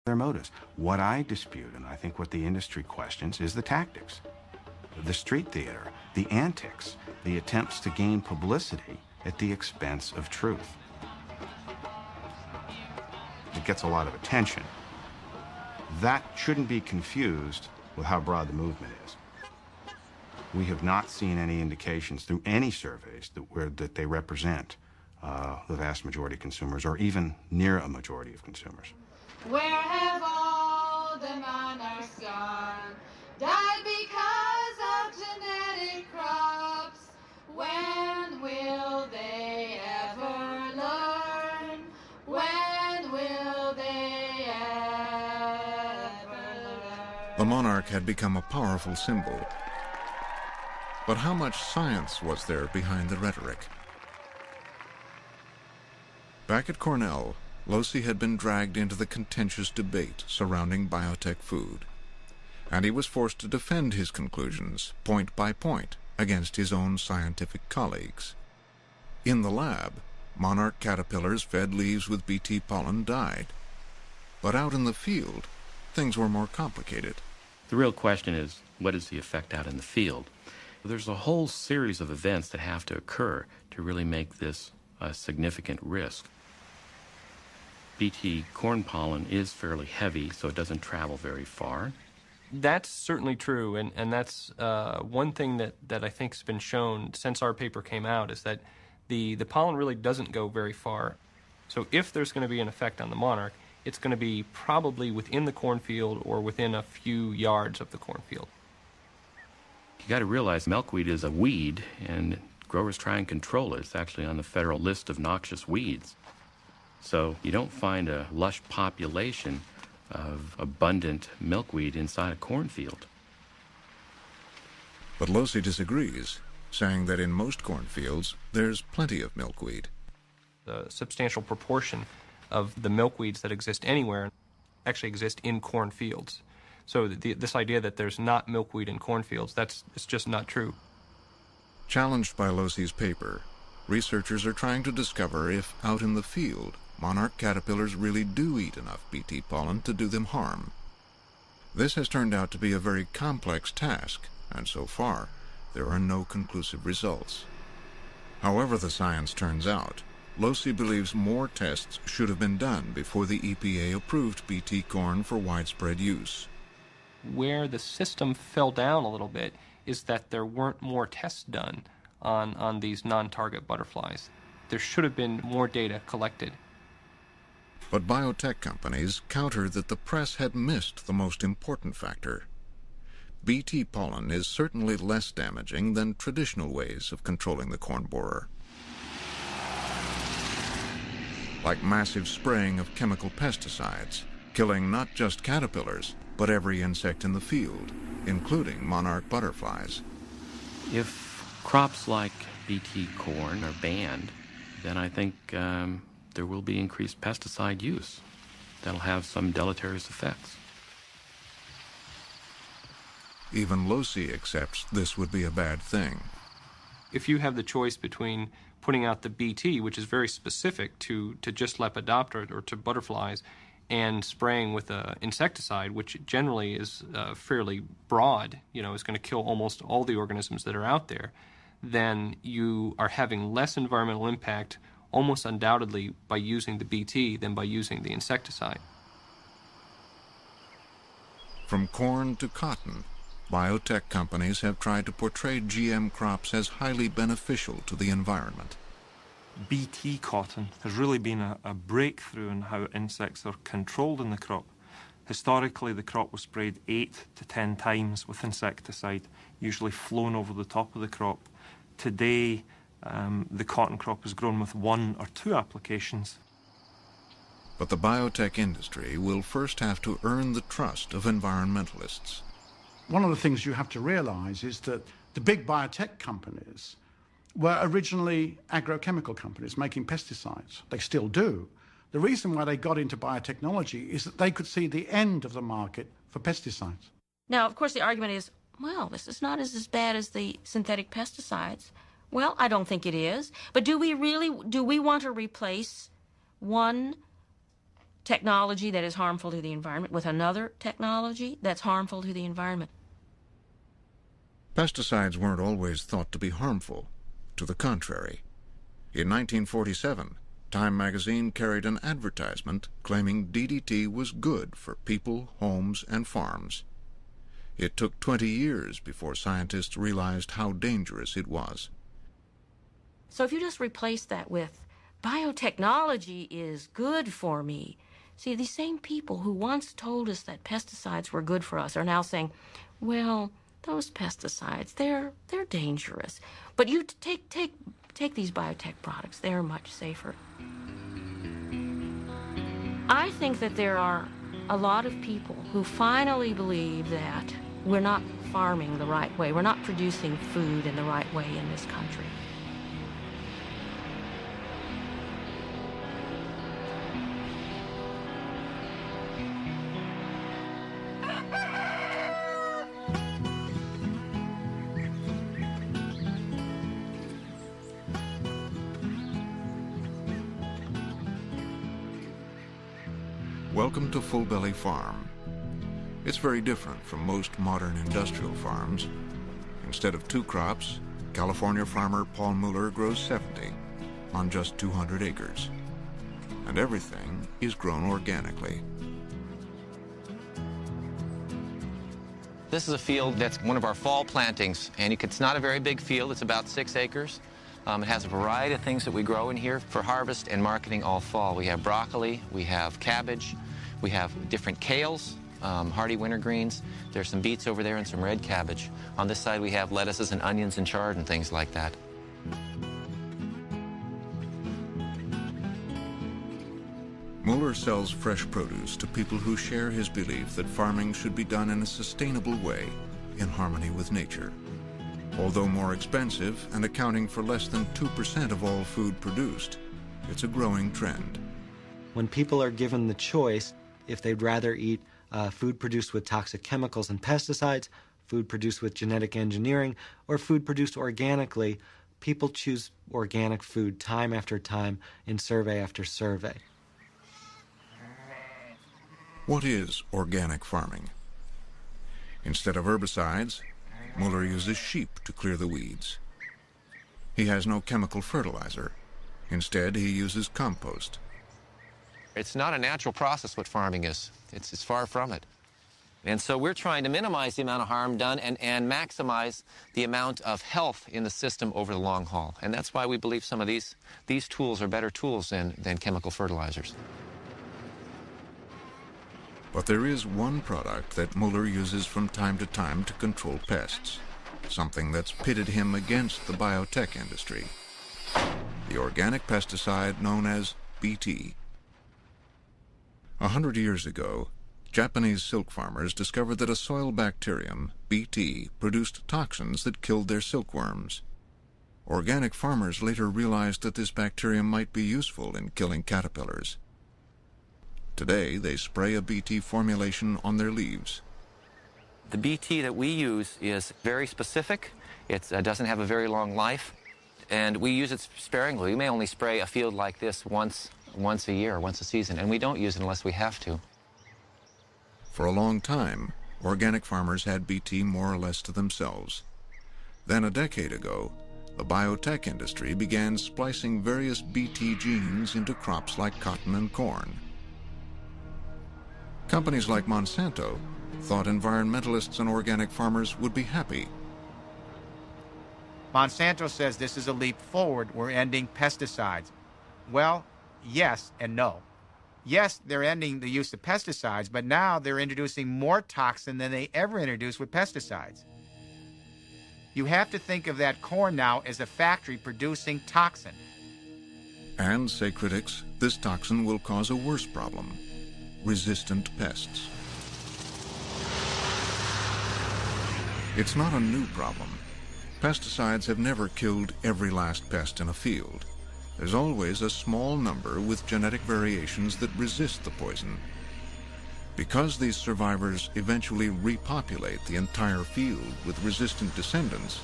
their motives. What I dispute, and I think what the industry questions, is the tactics. The street theater, the antics, the attempts to gain publicity at the expense of truth. It gets a lot of attention. That shouldn't be confused with how broad the movement is. We have not seen any indications through any surveys that they represent the vast majority of consumers, or even near a majority of consumers. Where have all the monarchs gone? Died because of genetic crops. When will they ever learn? When will they ever learn? The monarch had become a powerful symbol. But how much science was there behind the rhetoric? Back at Cornell, Losey had been dragged into the contentious debate surrounding biotech food, and he was forced to defend his conclusions point by point against his own scientific colleagues. In the lab, monarch caterpillars fed leaves with Bt pollen died. But out in the field, things were more complicated. The real question is, what is the effect out in the field? There's a whole series of events that have to occur to really make this a significant risk. Bt corn pollen is fairly heavy, so it doesn't travel very far. That's certainly true, and that's one thing that I think has been shown since our paper came out, is that the pollen really doesn't go very far. So if there's going to be an effect on the monarch, it's going to be probably within the cornfield or within a few yards of the cornfield. You got to realize milkweed is a weed, and growers try and control it. It's actually on the federal list of noxious weeds. So you don't find a lush population of abundant milkweed inside a cornfield. But Losey disagrees, saying that in most cornfields, there's plenty of milkweed. A substantial proportion of the milkweeds that exist anywhere actually exist in cornfields. So this idea that there's not milkweed in cornfields, it's just not true. Challenged by Losey's paper, researchers are trying to discover if, out in the field, monarch caterpillars really do eat enough Bt pollen to do them harm. This has turned out to be a very complex task, and so far, there are no conclusive results. However the science turns out, Losey believes more tests should have been done before the EPA approved Bt corn for widespread use. Where the system fell down a little bit is that there weren't more tests done on these non-target butterflies. There should have been more data collected. But biotech companies countered that the press had missed the most important factor. Bt pollen is certainly less damaging than traditional ways of controlling the corn borer, like massive spraying of chemical pesticides, killing not just caterpillars, but every insect in the field, including monarch butterflies. If crops like Bt corn are banned, then I think there will be increased pesticide use. That'll have some deleterious effects. Even Losey accepts this would be a bad thing. If you have the choice between putting out the Bt, which is very specific to just Lepidoptera or to butterflies, and spraying with an insecticide, which generally is fairly broad, is going to kill almost all the organisms that are out there, then you are having less environmental impact almost undoubtedly by using the Bt than by using the insecticide. From corn to cotton, biotech companies have tried to portray GM crops as highly beneficial to the environment. Bt cotton has really been a breakthrough in how insects are controlled in the crop. Historically, the crop was sprayed 8 to 10 times with insecticide, usually flown over the top of the crop. Today, the cotton crop is grown with 1 or 2 applications. But the biotech industry will first have to earn the trust of environmentalists. One of the things you have to realize is that the big biotech companies were originally agrochemical companies making pesticides. They still do. The reason why they got into biotechnology is that they could see the end of the market for pesticides. Now, of course, the argument is, well, this is not as bad as the synthetic pesticides. Well, I don't think it is. But do we want to replace 1 technology that is harmful to the environment with another technology that's harmful to the environment. Pesticides weren't always thought to be harmful. To the contrary. In 1947, Time magazine carried an advertisement claiming DDT was good for people, homes, and farms. It took 20 years before scientists realized how dangerous it was. So if you just replace that with biotechnology is good for me. See, these same people who once told us that pesticides were good for us are now saying, well, those pesticides, they're dangerous. But you take these biotech products, they're much safer. I think that there are a lot of people who finally believe that we're not farming the right way, we're not producing food in the right way in this country. Welcome to Full Belly Farm. It's very different from most modern industrial farms. Instead of 2 crops, California farmer Paul Mueller grows 70 on just 200 acres. And everything is grown organically. This is a field that's one of our fall plantings, and it's not a very big field. It's about 6 acres. It has a variety of things that we grow in here for harvest and marketing all fall. We have broccoli, we have cabbage, we have different kales, hardy wintergreens. There's some beets over there and some red cabbage. On this side we have lettuces and onions and chard and things like that. Mueller sells fresh produce to people who share his belief that farming should be done in a sustainable way, in harmony with nature. Although more expensive and accounting for less than 2% of all food produced, it's a growing trend. When people are given the choice, if they'd rather eat food produced with toxic chemicals and pesticides, food produced with genetic engineering, or food produced organically, people choose organic food time after time in survey after survey. What is organic farming? Instead of herbicides, Mueller uses sheep to clear the weeds. He has no chemical fertilizer. Instead, he uses compost. It's not a natural process what farming is. It's far from it. And so we're trying to minimize the amount of harm done and maximize the amount of health in the system over the long haul. And that's why we believe some of these tools are better tools than chemical fertilizers. But there is one product that Mueller uses from time to time to control pests, something that's pitted him against the biotech industry, the organic pesticide known as BT. 100 years ago, Japanese silk farmers discovered that a soil bacterium, BT, produced toxins that killed their silkworms. Organic farmers later realized that this bacterium might be useful in killing caterpillars. Today, they spray a BT formulation on their leaves. The BT that we use is very specific. It doesn't have a very long life, and we use it sparingly. We may only spray a field like this once a year, once a season, and we don't use it unless we have to. For a long time, organic farmers had BT more or less to themselves. Then a decade ago, the biotech industry began splicing various BT genes into crops like cotton and corn. Companies like Monsanto thought environmentalists and organic farmers would be happy. Monsanto says this is a leap forward. We're ending pesticides. Well, yes and no. Yes, they're ending the use of pesticides, but now they're introducing more toxin than they ever introduced with pesticides. You have to think of that corn now as a factory producing toxin. And, say critics, this toxin will cause a worse problem: resistant pests. It's not a new problem. Pesticides have never killed every last pest in a field. There's always a small number with genetic variations that resist the poison. Because these survivors eventually repopulate the entire field with resistant descendants,